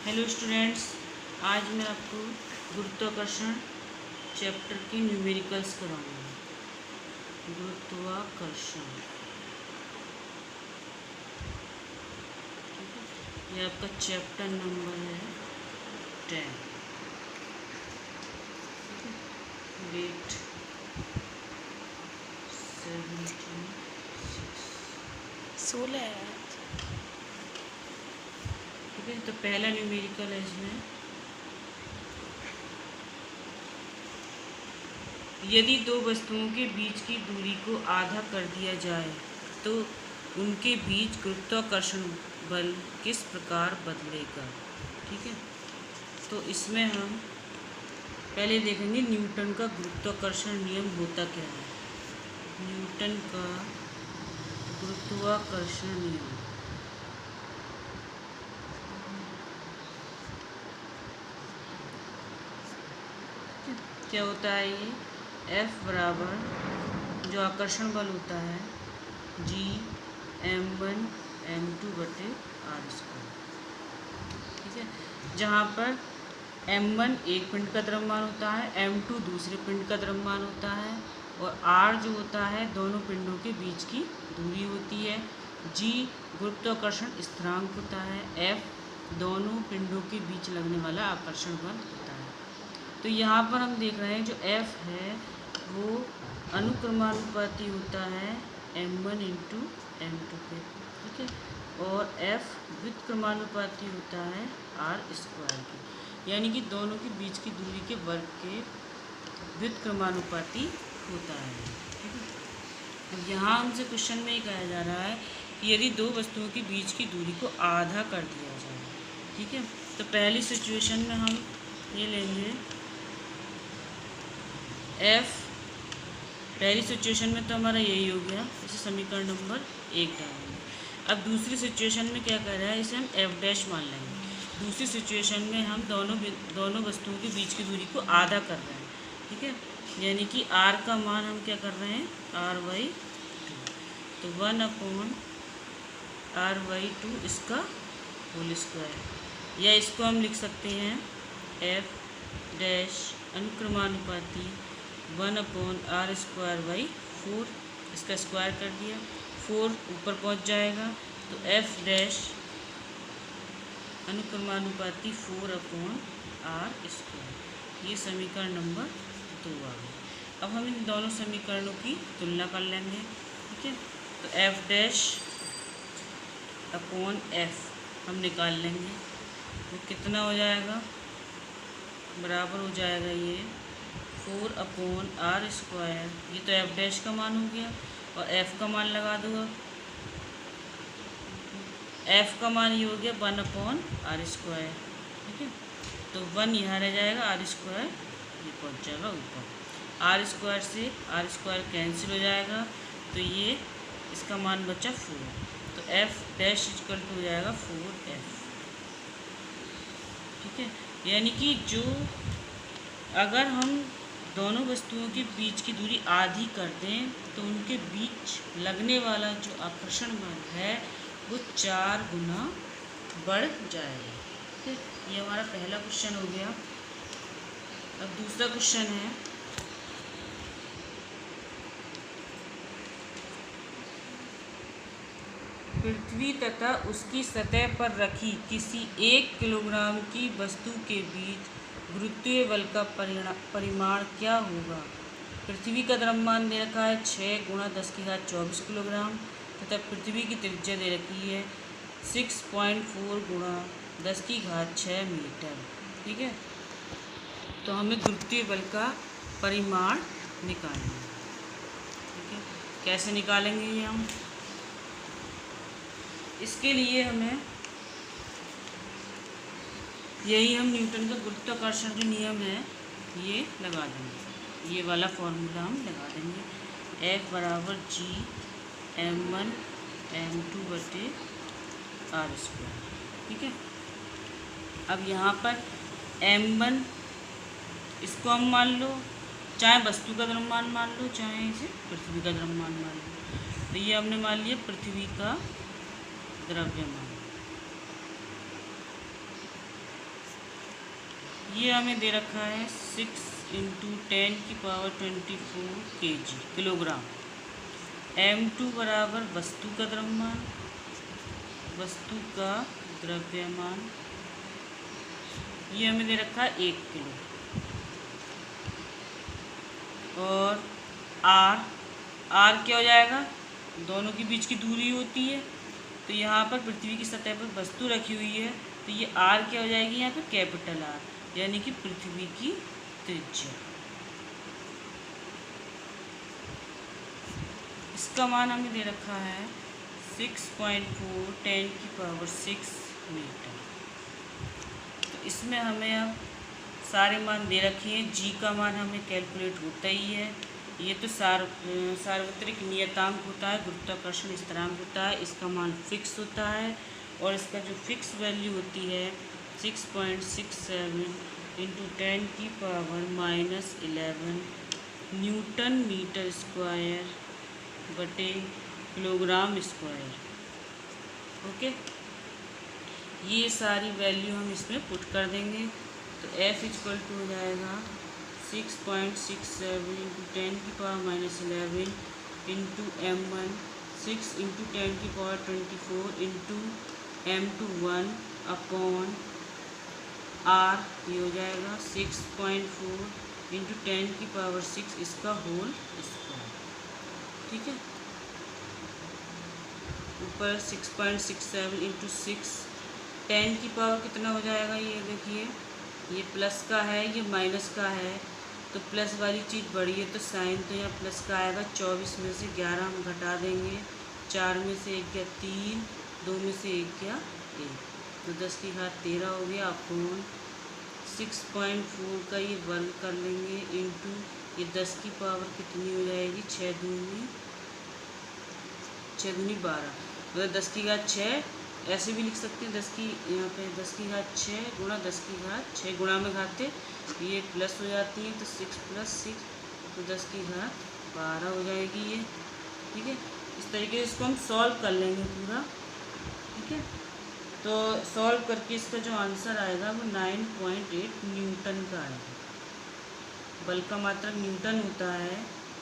Hello students, आज मैं आपको गुरुत्वाकर्षण चैप्टर के न्यूमेरिकल्स कराऊंगा। गुरुत्वाकर्षण, ठीक है। ये आपका चैप्टर नंबर है 10। डेट 16 है। ठीक है। तो पहला न्यूमेरिकल है इसमें, यदि दो वस्तुओं के बीच की दूरी को आधा कर दिया जाए तो उनके बीच गुरुत्वाकर्षण बल किस प्रकार बदलेगा। ठीक है। तो इसमें हम पहले देखेंगे न्यूटन का गुरुत्वाकर्षण नियम होता क्या है। न्यूटन का गुरुत्वाकर्षण नियम क्या होता है। ये F बराबर जो आकर्षण बल होता है G(m1 m2 बटे r²). ठीक है। जहाँ पर m1 एक पिंड का द्रव्यमान होता है, m2 दूसरे पिंड का द्रव्यमान होता है और r जो होता है दोनों पिंडों के बीच की दूरी होती है। G गुरुत्वाकर्षण स्थिरांक होता है। F दोनों पिंडों के बीच लगने वाला आकर्षण बल होता है। तो यहाँ पर हम देख रहे हैं जो F है वो अनुक्रमानुपाती होता है m1 × m2 के। ठीक है। और F व्युत्क्रमानुपाती होता है r² के, यानी कि दोनों के बीच की दूरी के वर्ग के व्युत्क्रमानुपाती होता है। ठीक है। अब यहाँ हमसे क्वेश्चन में ये कहा जा रहा है कि यदि दो वस्तुओं के बीच की दूरी को आधा कर दिया जाए। ठीक है। तो पहली सिचुएशन में हम ये लेंगे F, पहली सिचुएशन में तो हमारा यही हो गया, इसे समीकरण नंबर 1 डालेंगे। अब दूसरी सिचुएशन में क्या कर रहा है, इसे हम F' मान लेंगे। दूसरी सिचुएशन में हम दोनों वस्तुओं के बीच की दूरी को आधा कर रहे हैं। ठीक है। यानी कि R का मान हम क्या कर रहे हैं, r/2। तो 1/r/2 इसका होल स्क्वायर, या इसको हम लिख सकते हैं F' अनुक्रमानुपाती 1/r²/4, इसका स्क्वायर कर दिया, 4 ऊपर पहुंच जाएगा तो F' अनुक्रमानुपाती 4/r²। ये समीकरण नंबर 2 आ गया। अब हम इन दोनों समीकरणों की तुलना कर लेंगे। ठीक है। तो F'/F हम निकाल लेंगे, तो कितना हो जाएगा, बराबर हो जाएगा ये 4/r²। ये तो F' का मान हो गया और F का मान लगा दो। अब F का मान ये हो गया 1/r²। ठीक है। तो 1 यहाँ रह जाएगा, r² ये पहुँच जाएगा ऊपर। r² से r² कैंसिल हो जाएगा तो ये इसका मान बचा 4। तो F' हो जाएगा 4F। ठीक है। यानी कि जो अगर हम दोनों वस्तुओं के बीच की दूरी आधी कर दें तो उनके बीच लगने वाला जो आकर्षण बल है वो 4 गुना बढ़ जाएगा। ठीक है। ये हमारा पहला क्वेश्चन हो गया। अब दूसरा क्वेश्चन है, पृथ्वी तथा उसकी सतह पर रखी किसी 1 किलोग्राम की वस्तु के बीच गुरुत्वीय बल का परिमाण क्या होगा। पृथ्वी का द्रव्यमान दे रखा है 6 × 10⁻24 किलोग्राम तथा पृथ्वी की त्रिज्या दे रखी है 6.4 × 10⁻6 मीटर। ठीक है। तो हमें गुरुत्वीय बल का परिमाण निकालना है। ठीक है। कैसे निकालेंगे ये हम, इसके लिए हमें यही हम न्यूटन का गुरुत्वाकर्षण जो नियम है ये लगा देंगे। ये वाला फॉर्मूला हम लगा देंगे, F बराबर G(m1 m2 बटे r²। ठीक है। अब यहाँ पर m1 इसको हम मान लो, चाहे वस्तु का द्रव्यमान मान लो, चाहे इसे पृथ्वी का द्रव्यमान मान लो। तो ये हमने मान लिया पृथ्वी का द्रव्यमान। ये हमें दे रखा है 6 × 10⁻24 kg किलोग्राम। m2 बराबर वस्तु का द्रव्यमान, वस्तु का द्रव्यमान, ये हमें दे रखा है 1 किलो। और r क्या हो जाएगा, दोनों के बीच की दूरी होती है। तो यहाँ पर पृथ्वी की सतह पर वस्तु रखी हुई है, तो ये r क्या हो जाएगी, यहाँ पे कैपिटल R, यानी कि पृथ्वी की त्रिज्या। इसका मान हमें दे रखा है 6.4 10⁻6 मीटर। तो इसमें हमें अब सारे मान दे रखे हैं। जी का मान हमें कैलकुलेट होता ही है। ये तो सार्वत्रिक नियतांक होता है, गुरुत्वाकर्षण स्थिरांक होता है, इसका मान फिक्स होता है। और इसका जो फिक्स वैल्यू होती है 6.67 × 10⁻11 न्यूटन मीटर स्क्वायर बटे किलोग्राम स्क्वायर। ओके, ये सारी वैल्यू हम इसमें पुट कर देंगे। तो F = हो जाएगा 6.67 × 10⁻11 × m1, 6 × 10⁻24 × m21 अपॉन r, ये हो जाएगा 6.4 × 10⁻6 इसका होल स्क्वायर। ठीक है, ऊपर 6.67 × 6, 10 की पावर कितना हो जाएगा, ये देखिए, ये प्लस का है, ये माइनस का है, तो प्लस वाली चीज़ बड़ी है तो साइन तो यहाँ प्लस का आएगा। 24 में से 11 हम घटा देंगे, 4 में से 1 गया 3, 2 में से 1 गया 1, तो 10 की घात 13 हो गया अपॉन 6.4 का ये वर्ग कर लेंगे इंटू ये 10 की पावर कितनी हो जाएगी, 6 दूनी 12, मतलब 10 की घात 6, ऐसे भी लिख सकते हैं 10 की, यहाँ पे 10 की घात 6 गुणा 10 की घात 6, गुणा में घाते ये प्लस हो जाती है, तो 6 + 6, तो 10 की घात 12 हो जाएगी ये। ठीक है, इस तरीके से इसको हम सॉल्व कर लेंगे पूरा। ठीक है, तो सॉल्व करके इसका जो आंसर आएगा वो 9.8 न्यूटन का आएगा। बल का मात्रक न्यूटन होता है,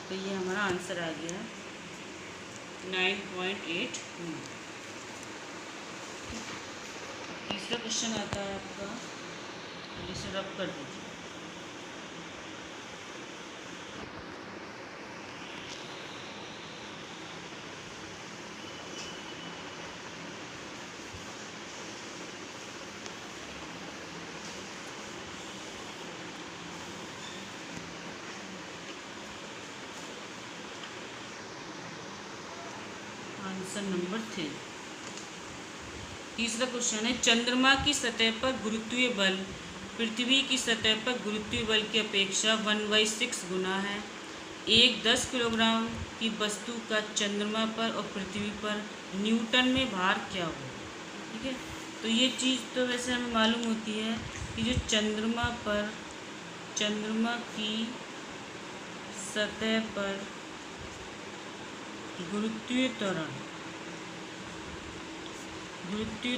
तो ये हमारा आंसर आ गया 9.8 न्यूटन। तीसरा क्वेश्चन आता है आपका, इसे रब कर दीजिए। Answer number 3। तीसरा क्वेश्चन है, चंद्रमा की सतह पर गुरुत्वीय बल पृथ्वी की सतह पर गुरुत्वीय बल की अपेक्षा 1/6 गुना है। एक 10 किलोग्राम की वस्तु का चंद्रमा पर और पृथ्वी पर न्यूटन में भार क्या हो। ठीक है, तो ये चीज़ तो वैसे हमें मालूम होती है कि जो चंद्रमा की सतह पर गुरुत्वीय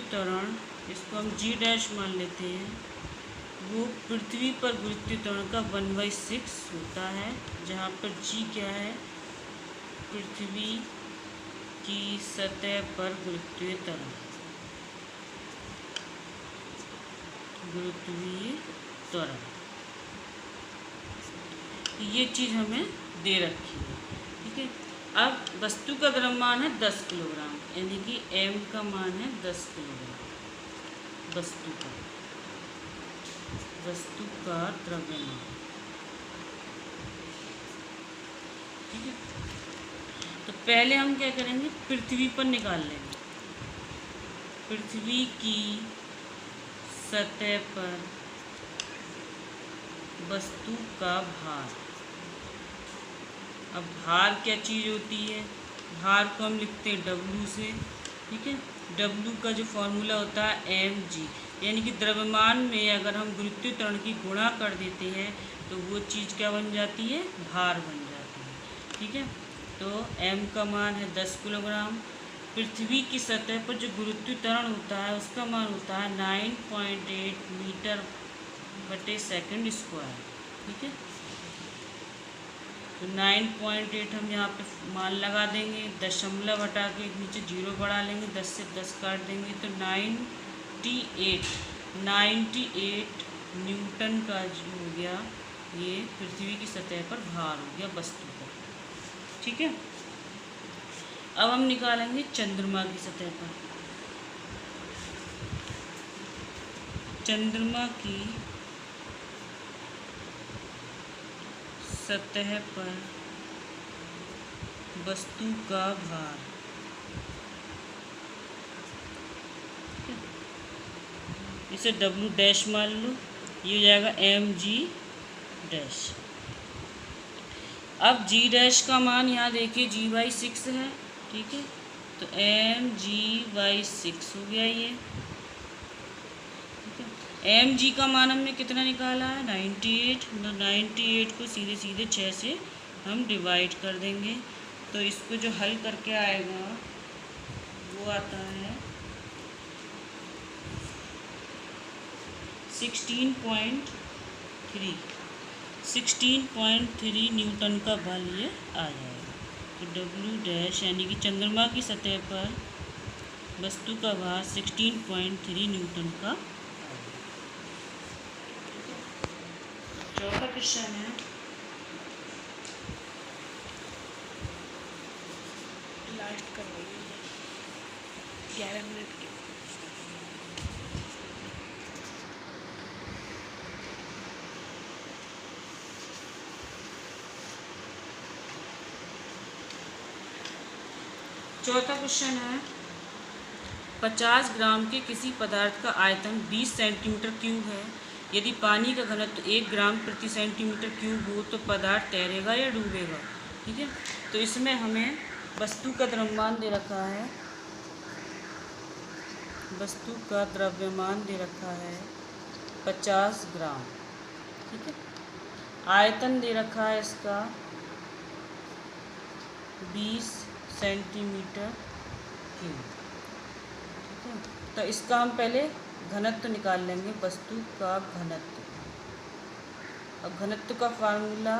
त्वरण, इसको हम G' मान लेते हैं, वो पृथ्वी पर गुरुत्वीय त्वरण का 1/6 होता है, जहाँ पर G क्या है, पृथ्वी की सतह पर गुरुत्वीय त्वरण, ये चीज़ हमें दे रखी है। ठीक है, अब वस्तु का द्रव्यमान है 10 किलोग्राम, यानी कि m का मान है 10 किलोग्राम। वस्तु का द्रव्यमान। ठीक है, तो पहले हम क्या करेंगे, पृथ्वी पर निकाल लेंगे। पृथ्वी की सतह पर वस्तु का भार। अब भार क्या चीज़ होती है, भार को हम लिखते हैं W से। ठीक है, W का जो फॉर्मूला होता है mg, यानी कि द्रव्यमान में अगर हम गुरुत्वीय त्वरण की गुणा कर देते हैं तो वो चीज़ क्या बन जाती है, भार बन जाती है। ठीक है, तो m का मान है 10 किलोग्राम। पृथ्वी की सतह पर जो गुरुत्वीय त्वरण होता है उसका मान होता है 9.8 मीटर बटे सेकंड स्क्वायर। ठीक है, तो 9.8 हम यहाँ पे मान लगा देंगे, दशमलव हटा के नीचे 0 बढ़ा लेंगे, 10 से 10 काट देंगे तो 98 न्यूटन का जो हो गया ये पृथ्वी की सतह पर भार हो गया वस्तु का। ठीक है, अब हम निकालेंगे चंद्रमा की सतह पर। चंद्रमा की सतह पर वस्तु का भार, इसे W डैश मान लो, ये हो जाएगा mg डैश। अब g डैश का मान यहाँ देखिए g/6 है। ठीक है, तो mg/6 हो गया ये। mg का मान हमने कितना निकाला है 98, तो 98 को सीधे सीधे 6 से हम डिवाइड कर देंगे, तो इसको जो हल करके आएगा वो आता है 16.3 न्यूटन का बल ये आ जाएगा। तो W डैश यानी कि चंद्रमा की सतह पर वस्तु का भार 16.3 न्यूटन का। चौथा क्वेश्चन है, लास्ट कर रही है 11 मिनट की। चौथा क्वेश्चन है, 50 ग्राम के किसी पदार्थ का आयतन 20 सेंटीमीटर क्यूब है। यदि पानी का घनत्व 1 ग्राम प्रति सेंटीमीटर क्यूब हो तो पदार्थ तैरेगा या डूबेगा। ठीक है, तो इसमें हमें वस्तु का द्रव्यमान दे रखा है, वस्तु का द्रव्यमान दे रखा है 50 ग्राम। ठीक है, आयतन दे रखा है इसका 20 सेंटीमीटर क्यूब। ठीक है, तो इसका हम पहले घनत्व निकाल लेंगे, वस्तु का घनत्व। अब घनत्व का फार्मूला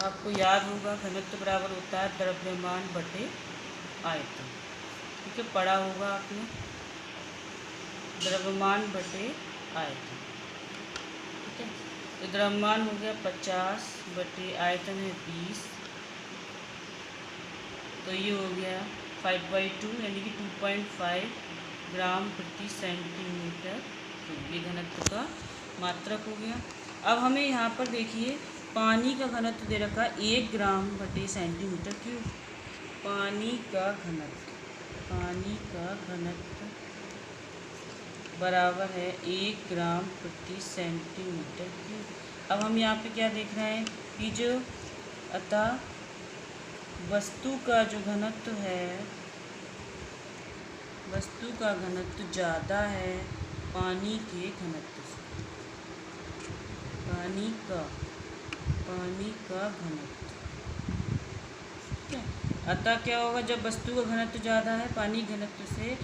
आपको याद होगा, घनत्व बराबर होता है द्रव्यमान बटे आयतन। ठीक है, पढ़ा होगा आपने, द्रव्यमान बटे आयतन। ठीक है, तो द्रव्यमान हो गया 50 बटे आयतन है 20, तो ये हो गया 5/2 यानी कि 2.5 ग्राम प्रति सेंटीमीटर क्यूब। ये घनत्व का मात्रक हो गया। अब हमें यहाँ पर देखिए पानी का घनत्व दे रखा है 1 ग्राम बटे सेंटीमीटर क्यूब। पानी का घनत्व बराबर है 1 ग्राम प्रति सेंटीमीटर क्यूब। अब हम यहाँ पे क्या देख रहे हैं कि जो अतः वस्तु का जो घनत्व है, वस्तु का घनत्व ज़्यादा है पानी के घनत्व से। पानी का घनत्व, ठीक है। अतः क्या होगा, जब वस्तु का घनत्व ज़्यादा है पानी घनत्व से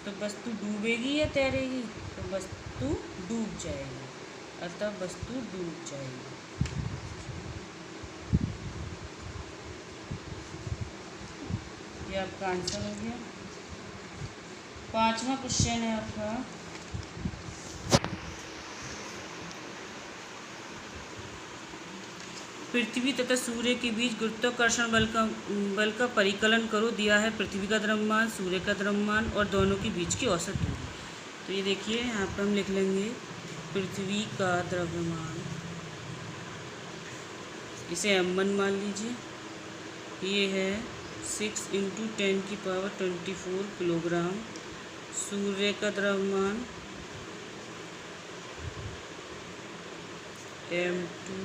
तो वस्तु डूबेगी या तैरेगी, तो वस्तु डूब जाएगी। अतः वस्तु डूब जाएगी। ये आपका आंसर हो गया। 5वां क्वेश्चन है आपका, पृथ्वी तथा सूर्य के बीच गुरुत्वाकर्षण बल का परिकलन करो। दिया है पृथ्वी का द्रव्यमान, सूर्य का द्रव्यमान और दोनों के बीच की औसत दूरी। तो ये देखिए यहाँ पर हम लिख लेंगे पृथ्वी का द्रव्यमान, इसे m1 मान लीजिए, ये है 6 × 10⁻24 किलोग्राम। सूर्य का द्रव्यमान m2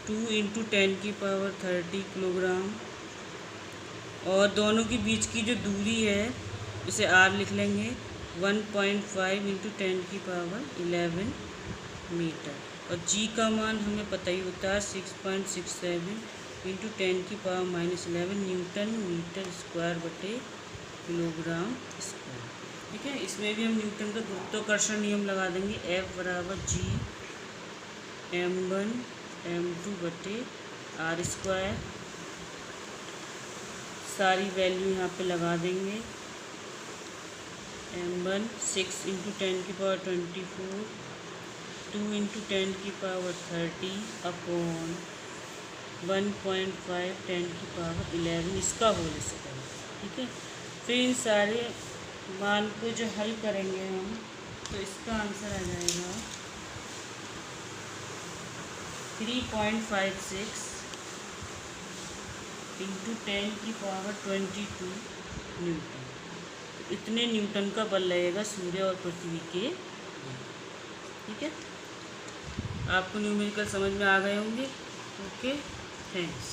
2 × 10⁻30 किलोग्राम, और दोनों के बीच की जो दूरी है इसे r लिख लेंगे 1.5 × 10⁻11 मीटर। और g का मान हमें पता ही होता है 6.67 × 10⁻11 न्यूटन मीटर स्क्वायर बटे किलोग्राम स्क्वायर। ठीक है। इसमें भी हम न्यूटन का गुरुत्वाकर्षण नियम लगा देंगे। F बराबर G m1 m2 बटे r स्क्वायर। सारी वैल्यू यहाँ पे लगा देंगे। m1 6 × 10⁻24, 2 × 10⁻30 अपॉन 1.5 10⁻11 इसका होल स्क्वायर। ठीक है। फिर इन सारे मान को जो हल करेंगे हम, तो इसका आंसर आ जाएगा 3.56 × 10⁻22 न्यूटन। तो इतने न्यूटन का बल लगेगा सूर्य और पृथ्वी के लिए। ठीक है। आपको न्यूमेरिकल समझ में आ गए होंगे। Okay, thanks.